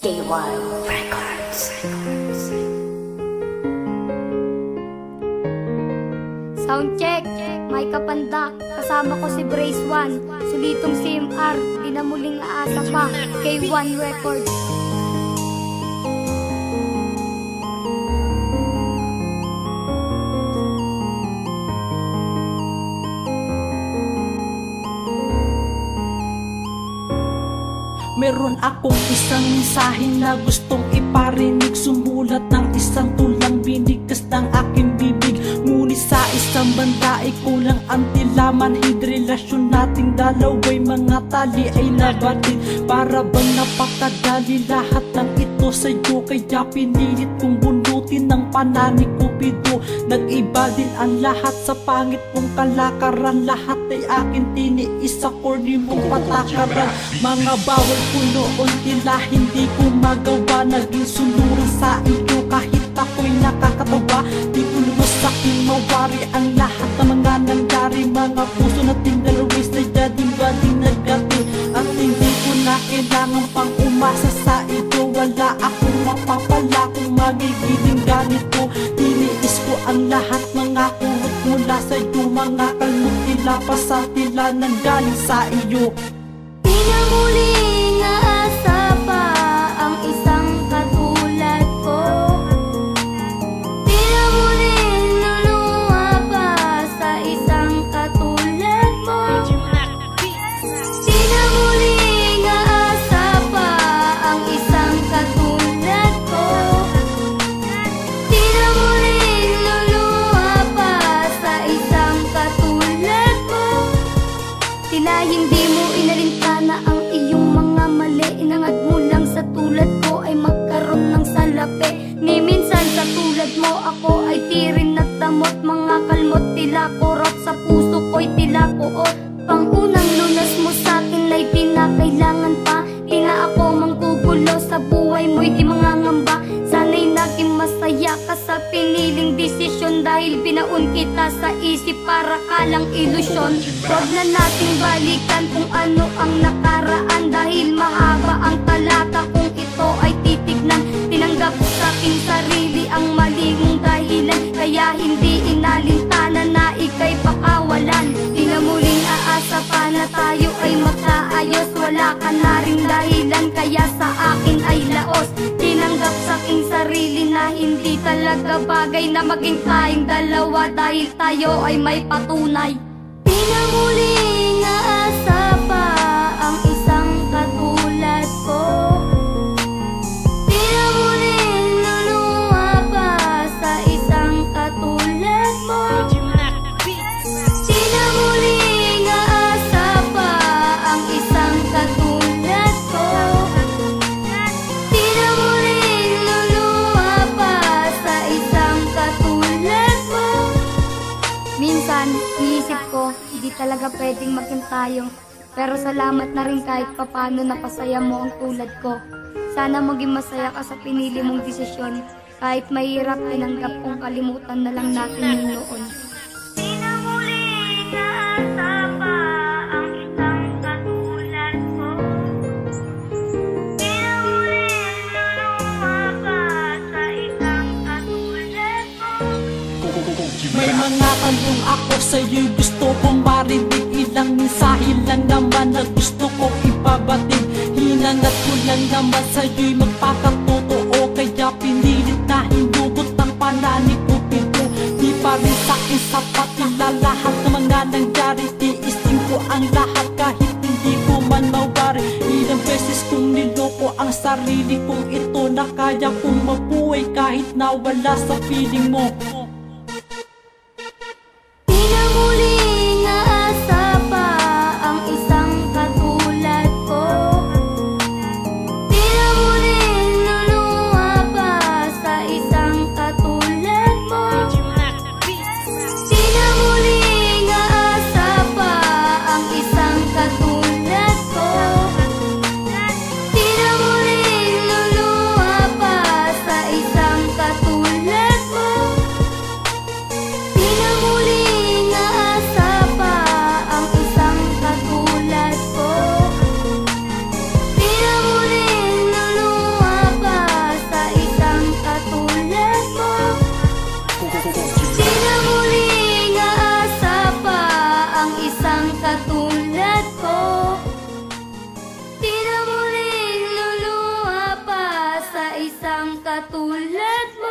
K1 Records. Soundcheck, may Kapanda, kasama ko si Brace One, Sulitong CMR, di na muling aasa pa, K1 Records. Meron akong isang mensahe na gustong iparinig. Sumulat ng isang tulang binigas ng aking bibig. Ngunit sa isang banda ay kulang ang tilaman. Relasyon nating dalawa'y mga tali ay nabatid. Para bang napakadali lahat ng ito sa'yo. Kaya pinilit kong bunutin ng panani Cupido. Nag-iba din ang lahat sa pangit mong kalakaran. Lahat ay akin tiniis sa corny mong patakaran. Mga bawal ko noon tila hindi ko magawa. Naging sunuran sa iyo kahit ako'y nakakatawa. Di ko lubos aking mawari ang lahat ng mga nangyari. Mga puso nating dalawa'y sadyading bading nagati. At hindi ko na kailangan pang umasa sa iyo. Wala akong mapapala kung magigiling ganito. Tiniis ko ang lahat mga kurot mula sa iyo. Mga kalmot tila pasal tila nanggaling sa iyo. Di na muling aasa pa ang isang katulad ko. Di na muling luluha pa sa isang katulad mo. Di na muling aasa pa ang isang katulad ko. Di na muling luluha pa sa isang katulad mo. Tila hindi mo inalintana ang iyong mga mali. Inangad mo lang sa tulad ko ay magkaroon ng salapi. Ni minsan sa tulad mo ako ay tirin at damot. Mga kalmot tila kurot sa puso ko'y tila puot. Pangunang lunas mo sa'kin ay pinakailangan pa. Di na ako manggugulo sa buhay mo'y di mangangamba. Sana'y naging masaya ka sa piniling desisyon. Dahil binaon kita sa isip para kalang ilusyon. Huwag na nating balikan kung ano ang nakaraan. Dahil mahaba ang talata kung ito ay titignan. Tinanggap sa aking sarili ang mali mong dahilan. Kaya hindi inalintana na ika'y pakawalan. Di na muling aasa pa na tayo ay magkaayos. Wala ka na ring dahilan kaya sa akin ay laos. Tinanggap sa aking sarili na hindi talaga bagay na maging tayong dalawa. Dahil tayo ay may patunay. Di na muling aasa pa ang isang katulad ko. Di na muling luluha pa sa isang katulad mo. Di na muling aasa pa ang isang katulad ko. Di na muling luluha pa sa isang katulad mo. Minsan, iisip ko, hindi talaga pwedeng maging tayo. Pero salamat na rin kahit papano napasaya mo ang tulad ko. Sana maging masaya ka sa pinili mong desisyon. Kahit mahirap, tinanggap kong kalimutan na lang natin yung noon. Di na muling aasa pa ang isang katulad ko. Di na muling luluha pa sa isang katulad mo. May mga tanong ako sa'yo gusto kong marinig. Ilang mensahe lang naman na gusto kong ipabatid. Hinangat ko lang naman sa'yo'y magpakatotoo. Kaya pinilit na hinugot ang panani Cupido. Di pa rin sa'kin sapat nila lahat ng mga nangyari. Tiisin ko ang lahat kahit hindi ko man mawari. Ilang beses kong niloko ang sarili kong ito. Na kaya kong mabuhay kahit nawala sa piling mo. Di na muling aasa pa ang isang katulad ko. Di na muling luluha pa sa isang katulad mo. Di na muling aasa pa ang isang katulad ko. Di na muling luluha pa sa isang katulad mo. isang katulad mo.